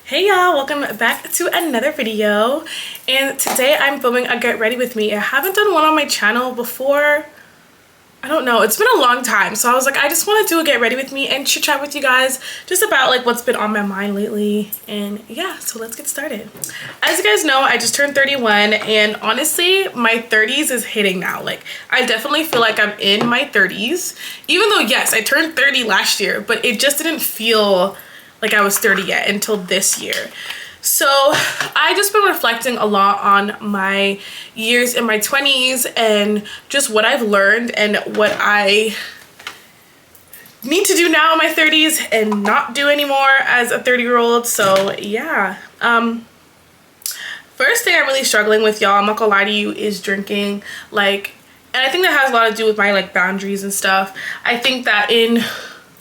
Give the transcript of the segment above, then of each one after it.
Hey y'all, welcome back to another video, and today I'm filming a get ready with me. I haven't done one on my channel before. I don't know, it's been a long time, so I was like, I just want to do a get ready with me and chit chat with you guys just about like what's been on my mind lately. And yeah, so let's get started. As you guys know, I just turned 31, and honestly my 30s is hitting now. Like, I definitely feel like I'm in my 30s, even though yes, I turned 30 last year, but it just didn't feel like I was 30 yet until this year. So I just been reflecting a lot on my years in my 20s and just what I've learned and what I need to do now in my 30s and not do anymore as a 30-year-old. So yeah, first thing I'm really struggling with, y'all, I'm not gonna lie to you, is drinking. Like, and I think that has a lot to do with my like boundaries and stuff. I think that in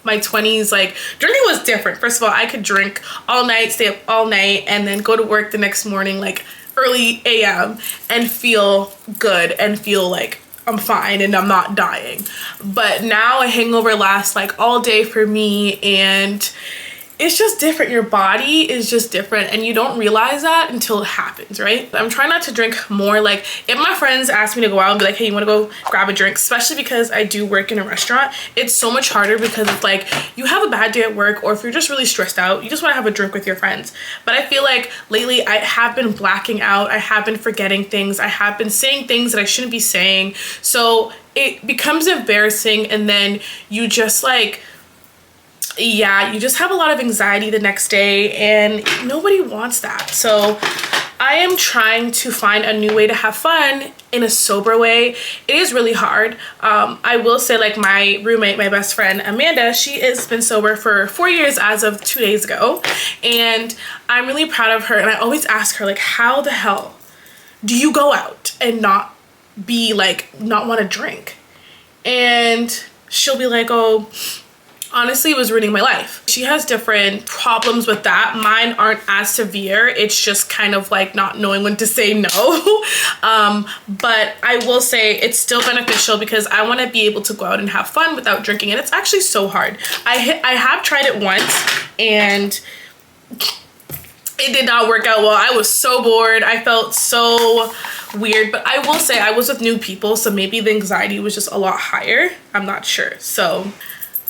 my 20s, like, drinking was different. First of all, I could drink all night, stay up all night, and then go to work the next morning like early AM and feel good and feel like I'm fine and I'm not dying. But now a hangover lasts like all day for me, and it's just different. Your body is just different, and you don't realize that until it happens, right? I'm trying not to drink more. Like, if my friends ask me to go out and be like, hey, you want to go grab a drink, especially because I do work in a restaurant, it's so much harder because it's like you have a bad day at work, or if you're just really stressed out, you just want to have a drink with your friends. But I feel like lately I have been blacking out, I have been forgetting things, I have been saying things that I shouldn't be saying, so it becomes embarrassing, and then you just like, yeah, you just have a lot of anxiety the next day, and nobody wants that. So I am trying to find a new way to have fun in a sober way. It is really hard. I will say, like, my roommate, my best friend Amanda, she has been sober for 4 years as of 2 days ago, and I'm really proud of her. And I always ask her, like, how the hell do you go out and not be like, not want to drink? And she'll be like, oh, honestly, it was ruining my life. She has different problems with that. Mine aren't as severe. It's just kind of like not knowing when to say no. But I will say it's still beneficial because I want to be able to go out and have fun without drinking. And it's actually so hard. I have tried it once, and it did not work out well. I was so bored. I felt so weird. But I will say I was with new people, so maybe the anxiety was just a lot higher. I'm not sure. So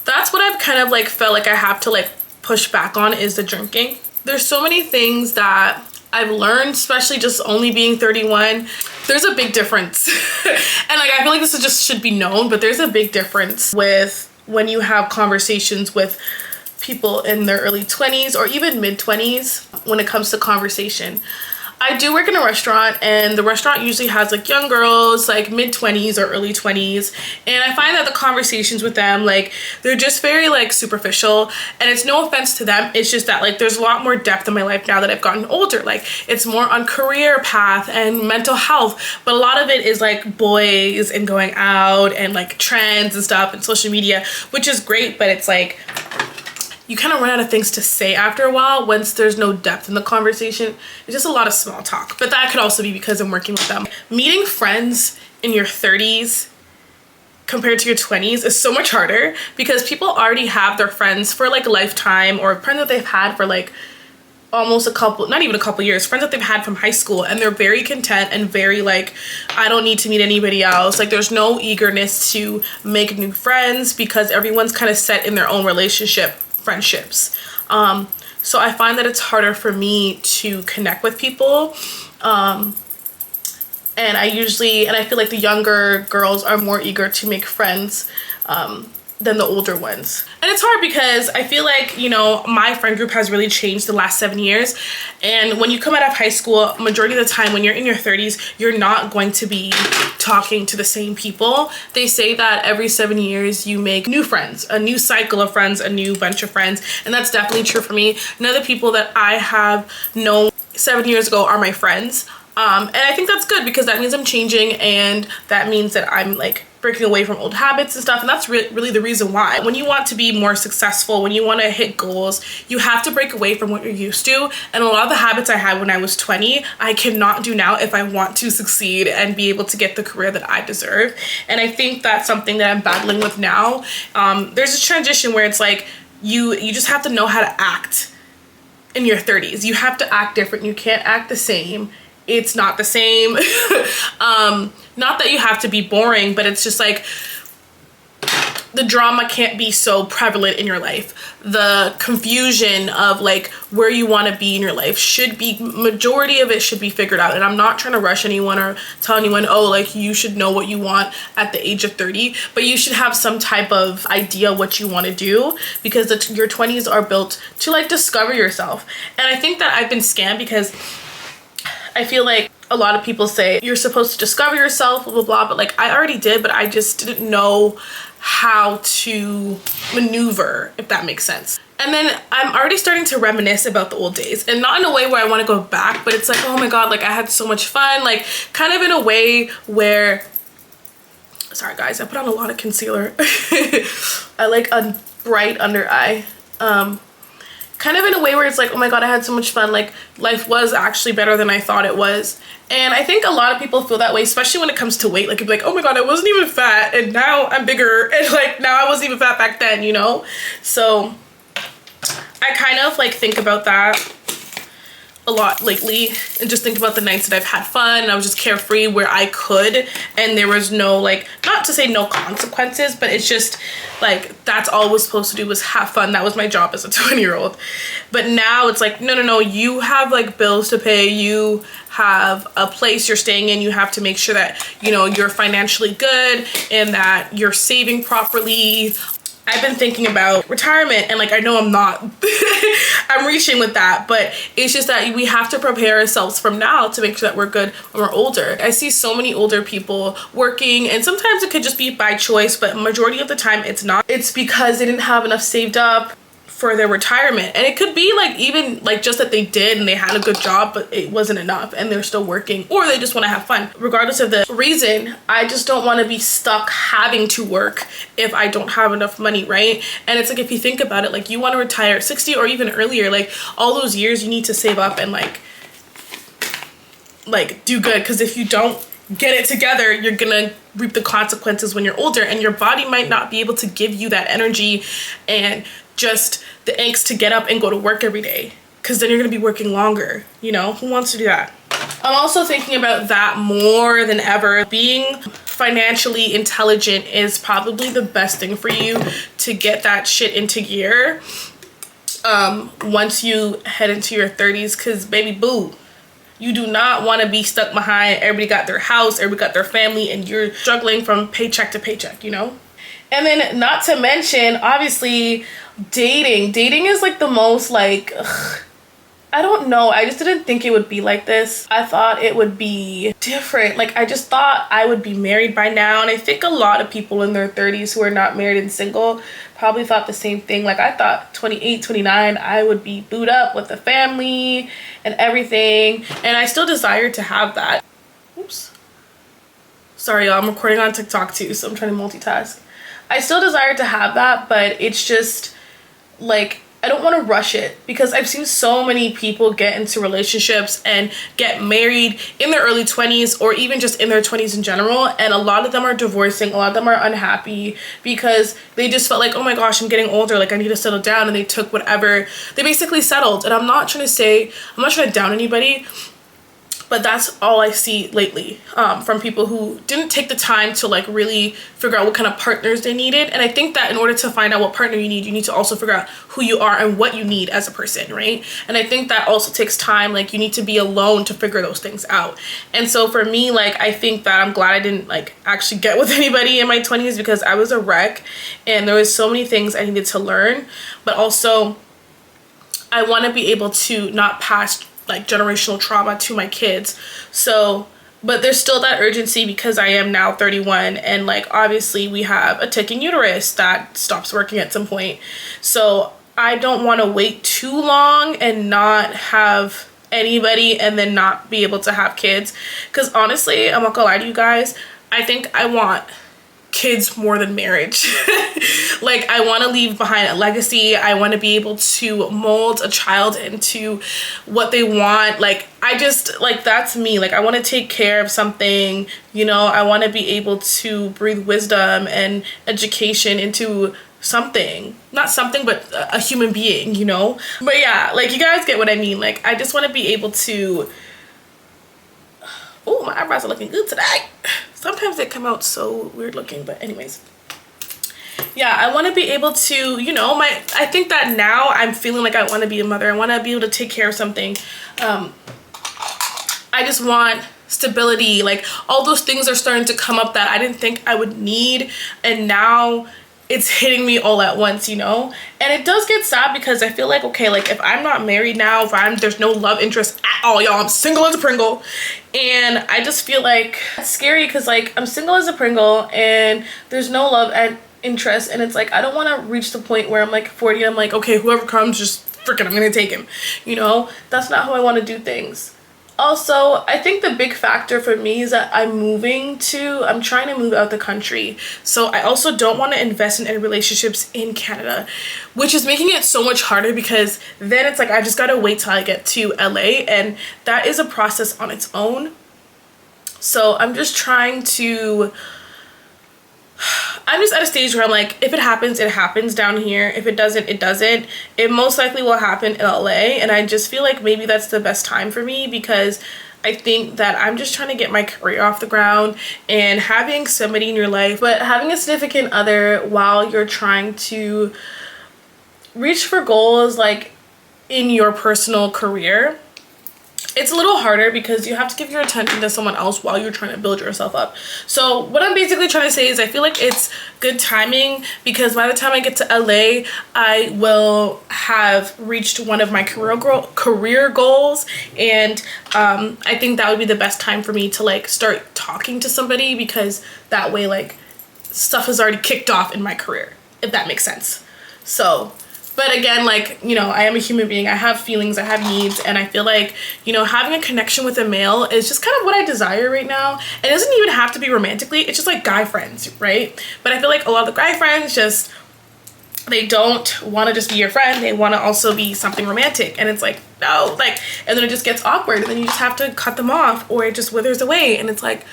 that's what I've kind of like felt like I have to like push back on, is the drinking. There's so many things that I've learned, especially just only being 31. There's a big difference. And like, I feel like this is just should be known, but there's a big difference with when you have conversations with people in their early 20s or even mid 20s when it comes to conversation. I do work in a restaurant, and the restaurant usually has like young girls, like mid 20s or early 20s, and I find that the conversations with them, like, they're just very like superficial. And it's no offense to them, it's just that like there's a lot more depth in my life now that I've gotten older. Like, it's more on career path and mental health, but a lot of it is like boys and going out and like trends and stuff and social media, which is great, but it's like you kind of run out of things to say after a while once there's no depth in the conversation. It's just a lot of small talk, but that could also be because I'm working with them. Meeting friends in your 30s compared to your 20s is so much harder because people already have their friends for like a lifetime, or friends that they've had for like almost a couple, not even a couple years, friends that they've had from high school, and they're very content and very like, I don't need to meet anybody else. Like, there's no eagerness to make new friends because everyone's kind of set in their own friendships. So I find that it's harder for me to connect with people. And I feel like the younger girls are more eager to make friends than the older ones. And it's hard because I feel like, you know, my friend group has really changed the last 7 years. And when you come out of high school, majority of the time when you're in your 30s, you're not going to be talking to the same people. They say that every 7 years you make new friends, a new cycle of friends, a new bunch of friends. And that's definitely true for me. None of the people that I have known 7 years ago are my friends. And I think that's good because that means I'm changing, and that means that I'm like breaking away from old habits and stuff. And that's really the reason why. When you want to be more successful, when you want to hit goals, you have to break away from what you're used to. And a lot of the habits I had when I was 20, I cannot do now if I want to succeed and be able to get the career that I deserve. And I think that's something that I'm battling with now. There's a transition where it's like you just have to know how to act in your 30s. You have to act different. You can't act the same. It's not the same. Not that you have to be boring, but it's just like the drama can't be so prevalent in your life. The confusion of like where you want to be in your life should be, majority of it should be figured out. And I'm not trying to rush anyone or tell anyone, oh, like you should know what you want at the age of 30, but you should have some type of idea what you want to do, because your 20s are built to like discover yourself. And I think that I've been scammed because I feel like a lot of people say you're supposed to discover yourself, blah, blah, blah. But like I already did, but I just didn't know how to maneuver, if that makes sense. And then I'm already starting to reminisce about the old days, and not in a way where I want to go back, but it's like, oh my God, like I had so much fun, like kind of in a way where, sorry guys, I put on a lot of concealer. I like a bright under eye. Kind of in a way where it's like, oh my God, I had so much fun. Like life was actually better than I thought it was. And I think a lot of people feel that way, especially when it comes to weight. Like you'd be like, oh my God, I wasn't even fat and now I'm bigger. And like now I wasn't even fat back then, you know? So I kind of like think about that a lot lately, and just think about the nights that I've had fun and I was just carefree where I could, and there was no, like, not to say no consequences, but it's just like that's all I was supposed to do was have fun. That was my job as a 20-year-old. But now it's like, no, you have like bills to pay, you have a place you're staying in, you have to make sure that, you know, you're financially good and that you're saving properly. I've been thinking about retirement, and like I know I'm not I'm reaching with that, but it's just that we have to prepare ourselves from now to make sure that we're good when we're older. I see so many older people working, and sometimes it could just be by choice, but majority of the time it's not. It's because they didn't have enough saved up for their retirement. And it could be like even like just that they did and they had a good job, but it wasn't enough and they're still working, or they just want to have fun. Regardless of the reason, I just don't want to be stuck having to work if I don't have enough money, right? And it's like, if you think about it, like you want to retire at 60 or even earlier, like all those years you need to save up and like do good, because if you don't get it together, you're gonna reap the consequences when you're older, and your body might not be able to give you that energy and just the angst to get up and go to work every day, because then you're gonna be working longer, you know? Who wants to do that? I'm also thinking about that more than ever. Being financially intelligent is probably the best thing for you to get that shit into gear once you head into your 30s, because baby boo, you do not want to be stuck behind. Everybody got their house, everybody got their family, and you're struggling from paycheck to paycheck, you know? And then not to mention, obviously, dating is like the most like, I don't know, I just didn't think it would be like this. I thought it would be different. Like I just thought I would be married by now, and I think a lot of people in their 30s who are not married and single probably thought the same thing. Like I thought 28, 29 I would be booed up with a family and everything, and I still desire to have that. Oops, sorry y'all, I'm recording on TikTok too, so I'm trying to multitask. I still desire to have that, but it's just like I don't want to rush it, because I've seen so many people get into relationships and get married in their early 20s or even just in their 20s in general, and a lot of them are divorcing, a lot of them are unhappy because they just felt like, oh my gosh, I'm getting older, like I need to settle down, and they took whatever, they basically settled. And I'm not trying to down anybody, but that's all I see lately from people who didn't take the time to like really figure out what kind of partners they needed. And I think that in order to find out what partner you need to also figure out who you are and what you need as a person, right? And I think that also takes time. Like you need to be alone to figure those things out. And so for me, like I think that I'm glad I didn't like actually get with anybody in my 20s, because I was a wreck and there was so many things I needed to learn. But also I want to be able to not pass like generational trauma to my kids. So, but there's still that urgency because I am now 31, and like obviously we have a ticking uterus that stops working at some point. So I don't want to wait too long and not have anybody and then not be able to have kids, because honestly, I'm not gonna lie to you guys, I think I want kids more than marriage. Like I want to leave behind a legacy. I want to be able to mold a child into what they want. Like I just, like that's me. Like I want to take care of something, you know. I want to be able to breathe wisdom and education into something, not something, but a human being, you know? But yeah, like, you guys get what I mean. Like, I just want to be able to, oh, my eyebrows are looking good today. Sometimes they come out so weird looking, but anyways. Yeah, I want to be able to, you know, I think that now I'm feeling like I want to be a mother. I want to be able to take care of something. I just want stability. Like, all those things are starting to come up that I didn't think I would need, and now it's hitting me all at once, you know? And it does get sad because I feel like, okay, like, if I'm not married now, if there's no love interest at all, y'all, I'm single as a Pringle. And I just feel like it's scary because, like, I'm single as a Pringle and there's no love and interest, and it's like, I don't want to reach the point where I'm like 40 and I'm like, okay, whoever comes, just freaking, I'm gonna take him, you know? That's not how I want to do things. Also, I think the big factor for me is that I'm trying to move out the country. So I also don't want to invest in any relationships in Canada, which is making it so much harder because then it's like, I just gotta wait till I get to LA, and that is a process on its own. So I'm just at a stage where I'm like, if it happens, it happens down here. If it doesn't, it doesn't. It most likely will happen in LA. And I just feel like maybe that's the best time for me, because I think that I'm just trying to get my career off the ground, and having somebody in your life, but having a significant other while you're trying to reach for goals like in your personal career, it's a little harder because you have to give your attention to someone else while you're trying to build yourself up. So what I'm basically trying to say is I feel like it's good timing, because by the time I get to LA, I will have reached one of my career goals, and I think that would be the best time for me to like start talking to somebody, because that way like stuff is already kicked off in my career, if that makes sense. So, but again, like, you know, I am a human being. I have feelings, I have needs, and I feel like, you know, having a connection with a male is just kind of what I desire right now. It doesn't even have to be romantically. It's just like guy friends, right? But I feel like a lot of the guy friends just, they don't want to just be your friend. They want to also be something romantic. And it's like, no, like, and then it just gets awkward, and then you just have to cut them off, or it just withers away. And it's like,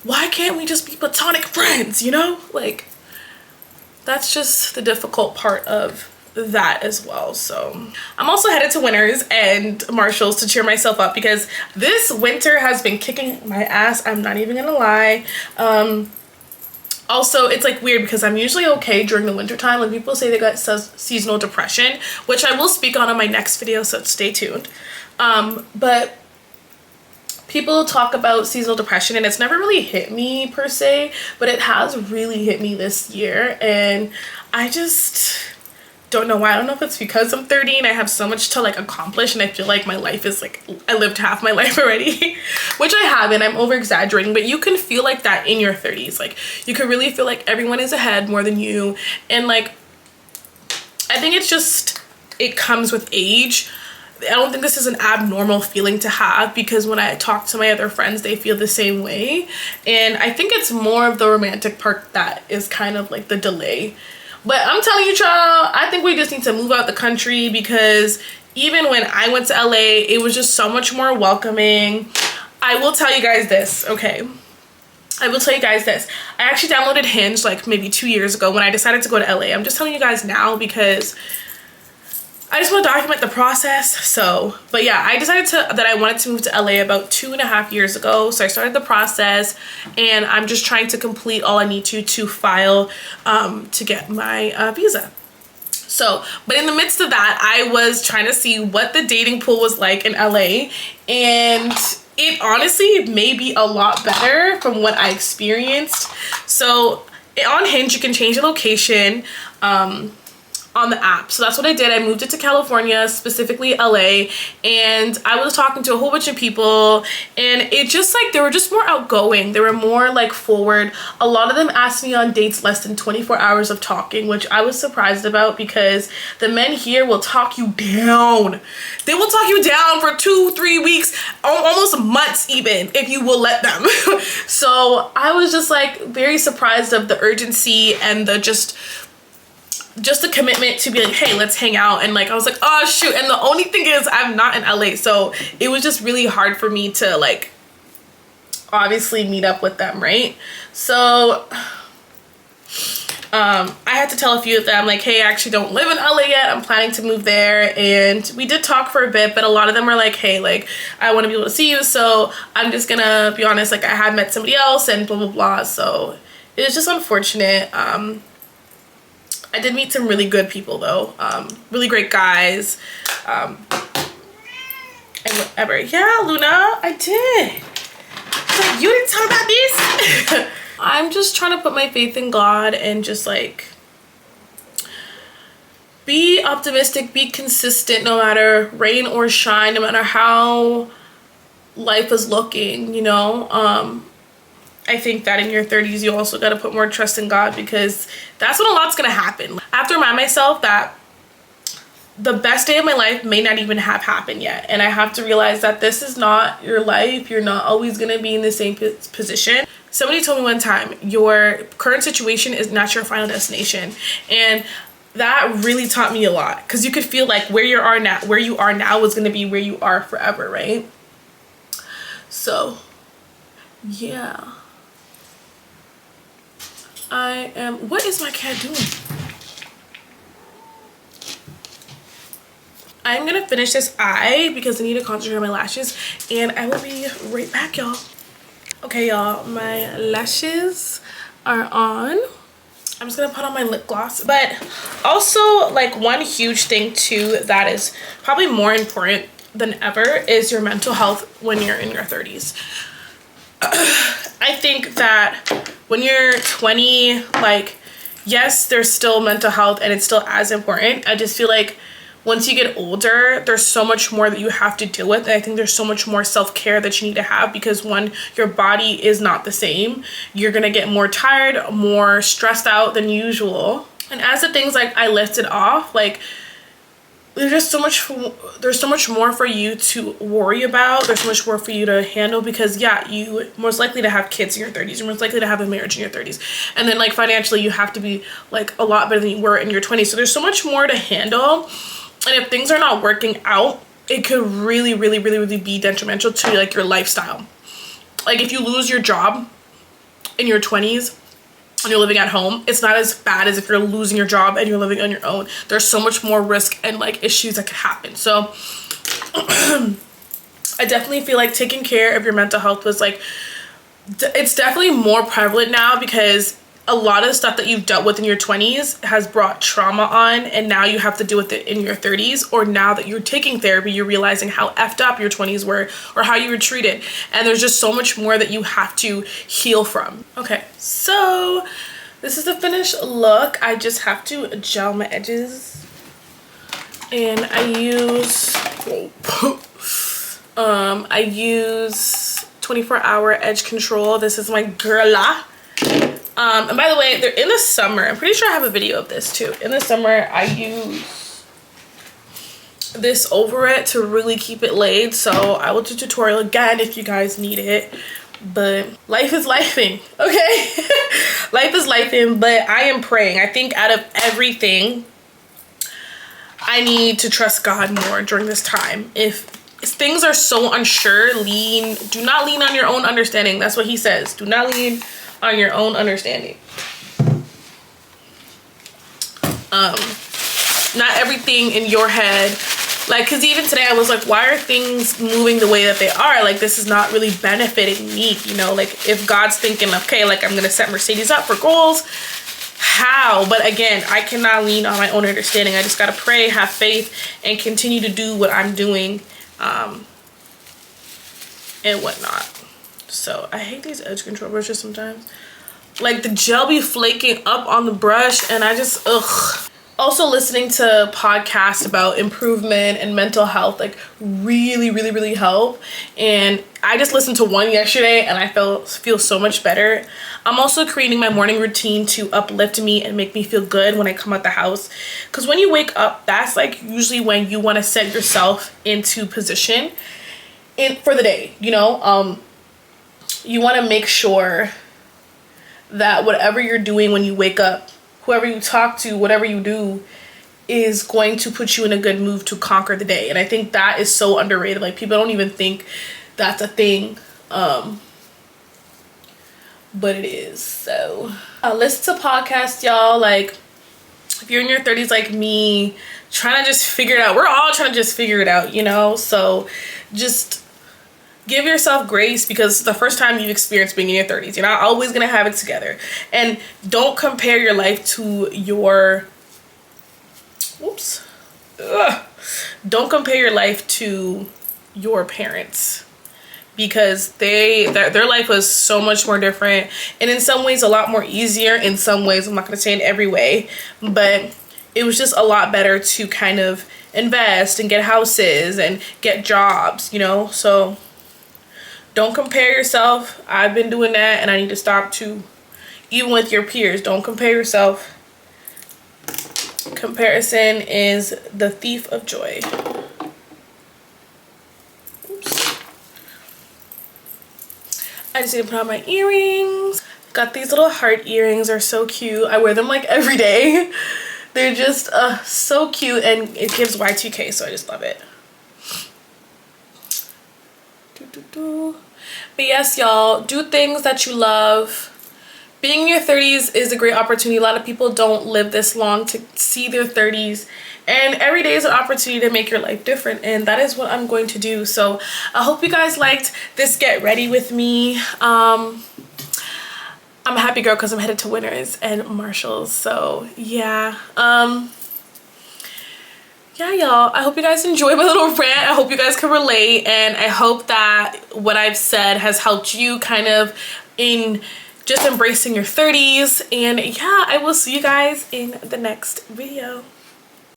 why can't we just be platonic friends, you know? Like, that's just the difficult part of that as well. So I'm also headed to Winners and Marshalls to cheer myself up, because this winter has been kicking my ass. I'm not even gonna lie. Also, it's like weird because I'm usually okay during the winter time. When people say they got seasonal depression, which I will speak on my next video, so stay tuned. But people talk about seasonal depression, and it's never really hit me per se, but it has really hit me this year, and I just don't know why. I don't know if it's because I'm 30 and I have so much to like accomplish, and I feel like my life is like, I lived half my life already, which I haven't. I'm over exaggerating, but you can feel like that in your 30s. Like, you can really feel like everyone is ahead more than you, and like, I think it's just, it comes with age. I don't think this is an abnormal feeling to have, because when I talk to my other friends, they feel the same way. And I think it's more of the romantic part that is kind of like the delay. But I'm telling you, child, I think we just need to move out the country, because even when I went to LA, it was just so much more welcoming. I will tell you guys this, okay? I will tell you guys this. I actually downloaded Hinge like maybe 2 years ago when I decided to go to LA. I'm just telling you guys now because I just want to document the process. So, but yeah, I decided that I wanted to move to LA about 2.5 years ago. So I started the process, and I'm just trying to complete all I need to file to get my visa. So, but in the midst of that, I was trying to see what the dating pool was like in LA, and it honestly may be a lot better from what I experienced. So on Hinge, you can change the location on the app. So that's what I did. I moved it to California, specifically LA, and I was talking to a whole bunch of people, and it just like, they were just more outgoing. They were more like forward. A lot of them asked me on dates less than 24 hours of talking, which I was surprised about, because the men here will talk you down. They will talk you down for 2-3 weeks, almost months even, if you will let them. So I was just like very surprised of the urgency and the just the commitment to be like, hey, let's hang out. And like, I was like, oh shoot. And the only thing is, I'm not in LA, so it was just really hard for me to like obviously meet up with them, right? So I had to tell a few of them like, hey, I actually don't live in LA yet, I'm planning to move there. And we did talk for a bit, but a lot of them were like, hey, like I want to be able to see you, so I'm just gonna be honest, like I had met somebody else and blah blah blah. So it was just unfortunate. I did meet some really good people though, really great guys, and whatever. Yeah, Luna, I did. Like, you didn't tell about this. I'm just trying to put my faith in God and just like be optimistic, be consistent no matter rain or shine, no matter how life is looking, you know. I think that in your 30s you also got to put more trust in God, because that's when a lot's gonna happen. I have to remind myself that the best day of my life may not even have happened yet, and I have to realize that this is not your life. You're not always gonna be in the same position. Somebody told me one time, your current situation is not your final destination, and that really taught me a lot, because you could feel like where you are now is gonna be where you are forever, right? So yeah, what is my cat doing? I'm gonna finish this eye because I need to concentrate on my lashes, and I will be right back, y'all. Okay, y'all, my lashes are on. I'm just gonna put on my lip gloss. But also, like, one huge thing too that is probably more important than ever is your mental health when you're in your 30s. I think that when you're 20, like, yes, there's still mental health and it's still as important. I just feel like once you get older, there's so much more that you have to deal with. And I think there's so much more self-care that you need to have, because when your body is not the same, you're gonna get more tired, more stressed out than usual. And as the things like I lifted off, like there's so much more for you to worry about. There's so much more for you to handle, because yeah, you most likely to have kids in your 30s. You're most likely to have a marriage in your 30s. And then like financially, you have to be like a lot better than you were in your 20s. So there's so much more to handle. And if things are not working out, it could really be detrimental to like your lifestyle. Like if you lose your job in your 20s and you're living at home, it's not as bad as if you're losing your job and you're living on your own. There's so much more risk and like issues that could happen. So I definitely feel like taking care of your mental health was like, it's definitely more prevalent now, because a lot of the stuff that you've dealt with in your 20s has brought trauma on, and now you have to deal with it in your 30s. Or now that you're taking therapy, you're realizing how effed up your 20s were or how you were treated, and there's just so much more that you have to heal from. Okay, so this is the finished look. I just have to gel my edges, and I use 24-hour edge control. This is my girla. And by the way, they're in the summer. I'm pretty sure I have a video of this too. In the summer, I use this over it to really keep it laid. So I will do a tutorial again if you guys need it. But life is lifing, okay? Life is lifing, but I am praying. I think out of everything, I need to trust God more during this time. If things are so unsure, do not lean on your own understanding. That's what he says. Do not lean on your own understanding. Not everything in your head, like, because even today I was like, why are things moving the way that they are? Like, this is not really benefiting me, you know? Like, if God's thinking, okay, like, I'm gonna set Mercedes up for goals, how? But again, I cannot lean on my own understanding. I just gotta pray, have faith, and continue to do what I'm doing, and whatnot. So I hate these edge control brushes sometimes. Like, the gel be flaking up on the brush, and I just, ugh. Also, listening to podcasts about improvement and mental health, like, really help. And I just listened to one yesterday, and I feel so much better. I'm also creating my morning routine to uplift me and make me feel good when I come out the house. Because when you wake up, that's like usually when you want to set yourself into position for the day, you know? You want to make sure that whatever you're doing when you wake up, whoever you talk to, whatever you do, is going to put you in a good mood to conquer the day. And I think that is so underrated. Like, people don't even think that's a thing. but it is. So listen to podcasts, y'all. Like, if you're in your 30s like me, trying to just figure it out. We're all trying to just figure it out, you know? So just give yourself grace, because it's the first time you've experienced being in your 30s. You're not always gonna have it together. And don't compare your life to your, don't compare your life to your parents, because their life was so much more different, and in some ways a lot more easier. In some ways, I'm not gonna say in every way, but it was just a lot better to kind of invest and get houses and get jobs, you know? So don't compare yourself. I've been doing that, and I need to stop too. Even with your peers, don't compare yourself. Comparison is the thief of joy. Oops. I just need to put on my earrings. Got these little heart earrings. They're so cute. I wear them like every day. They're just so cute, and it gives Y2K, so I just love it. But yes, y'all, do things that you love. Being in your 30s is a great opportunity. A lot of people don't live this long to see their 30s, and every day is an opportunity to make your life different, and that is what I'm going to do. So I hope you guys liked this get ready with me. I'm a happy girl because I'm headed to Winners and Marshalls. So yeah, yeah, y'all, I hope you guys enjoyed my little rant. I hope you guys can relate, and I hope that what I've said has helped you kind of in just embracing your 30s. And yeah, I will see you guys in the next video.